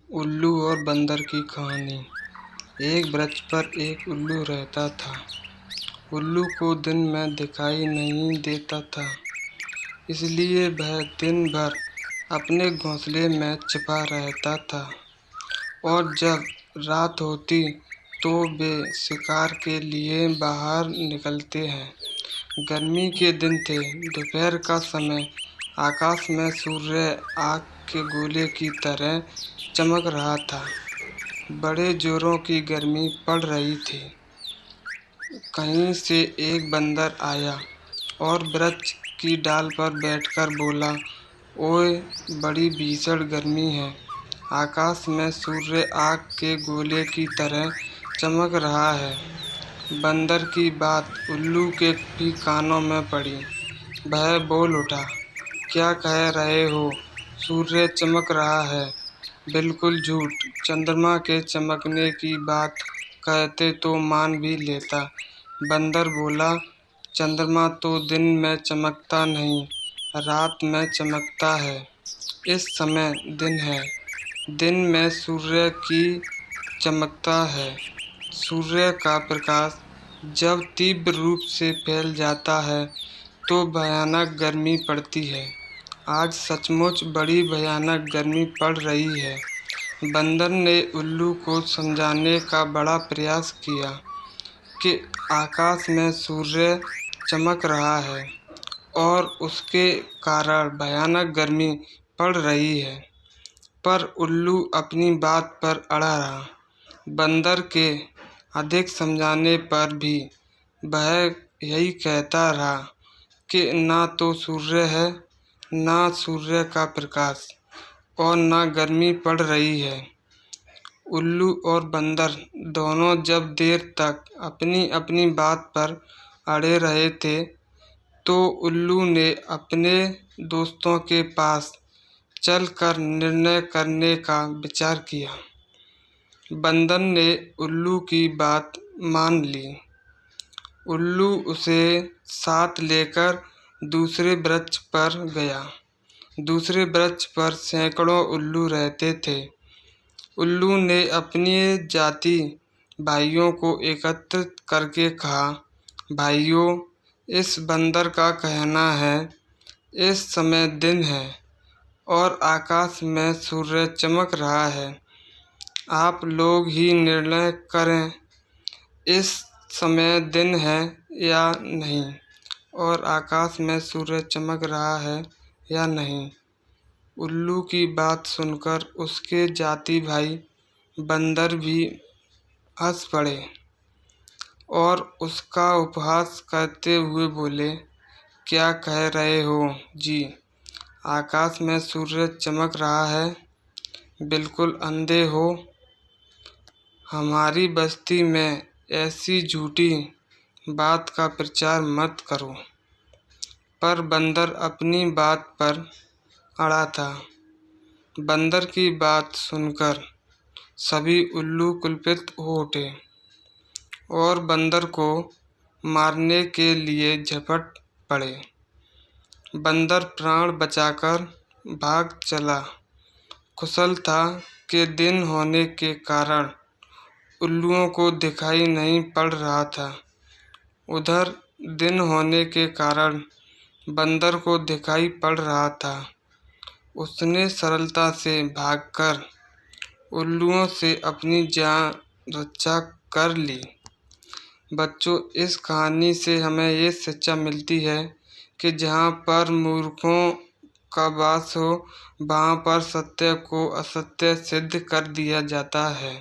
उल्लू और बंदर की कहानी। एक वृक्ष पर एक उल्लू रहता था। उल्लू को दिन में दिखाई नहीं देता था, इसलिए वह दिन भर अपने घोंसले में छिपा रहता था और जब रात होती तो वे शिकार के लिए बाहर निकलते हैं। गर्मी के दिन थे। दोपहर का समय। आकाश में सूर्य आग के गोले की तरह चमक रहा था। बड़े जोरों की गर्मी पड़ रही थी। कहीं से एक बंदर आया और वृक्ष की डाल पर बैठकर बोला, ओए, बड़ी भीषण गर्मी है। आकाश में सूर्य आग के गोले की तरह चमक रहा है। बंदर की बात उल्लू के भी कानों में पड़ी। वह बोल उठा, क्या कह रहे हो? सूर्य चमक रहा है। बिल्कुल झूठ। चंद्रमा के चमकने की बात कहते तो मान भी लेता। बंदर बोला, चंद्रमा तो दिन में चमकता नहीं, रात में चमकता है। इस समय दिन है। दिन में सूर्य की चमकता है। सूर्य का प्रकाश जब तीव्र रूप से फैल जाता है तो भयानक गर्मी पड़ती है। आज सचमुच बड़ी भयानक गर्मी पड़ रही है। बंदर ने उल्लू को समझाने का बड़ा प्रयास किया कि आकाश में सूर्य चमक रहा है और उसके कारण भयानक गर्मी पड़ रही है, पर उल्लू अपनी बात पर अड़ा रहा। बंदर के अधिक समझाने पर भी वह यही कहता रहा कि ना तो सूर्य है, ना सूर्य का प्रकाश और ना गर्मी पड़ रही है। उल्लू और बंदर दोनों जब देर तक अपनी अपनी बात पर अड़े रहे थे तो उल्लू ने अपने दोस्तों के पास चलकर निर्णय करने का विचार किया। बंदर ने उल्लू की बात मान ली। उल्लू उसे साथ लेकर दूसरे वृक्ष पर गया। दूसरे वृक्ष पर सैकड़ों उल्लू रहते थे। उल्लू ने अपने जाति भाइयों को एकत्रित करके कहा, भाइयों, इस बंदर का कहना है, इस समय दिन है और आकाश में सूर्य चमक रहा है। आप लोग ही निर्णय करें, इस समय दिन है या नहीं और आकाश में सूर्य चमक रहा है या नहीं। उल्लू की बात सुनकर उसके जाति भाई बंदर भी हंस पड़े और उसका उपहास करते हुए बोले, क्या कह रहे हो जी? आकाश में सूर्य चमक रहा है। बिल्कुल अंधे हो। हमारी बस्ती में ऐसी झूठी बात का प्रचार मत करो। पर बंदर अपनी बात पर अड़ा था। बंदर की बात सुनकर सभी उल्लू कुलपित हो उठे और बंदर को मारने के लिए झपट पड़े। बंदर प्राण बचाकर भाग चला। कुशल था कि दिन होने के कारण उल्लुओं को दिखाई नहीं पड़ रहा था। उधर दिन होने के कारण बंदर को दिखाई पड़ रहा था। उसने सरलता से भागकर उल्लुओं से अपनी जान रक्षा कर ली। बच्चों, इस कहानी से हमें ये शिक्षा मिलती है कि जहाँ पर मूर्खों का वास हो, वहाँ पर सत्य को असत्य सिद्ध कर दिया जाता है।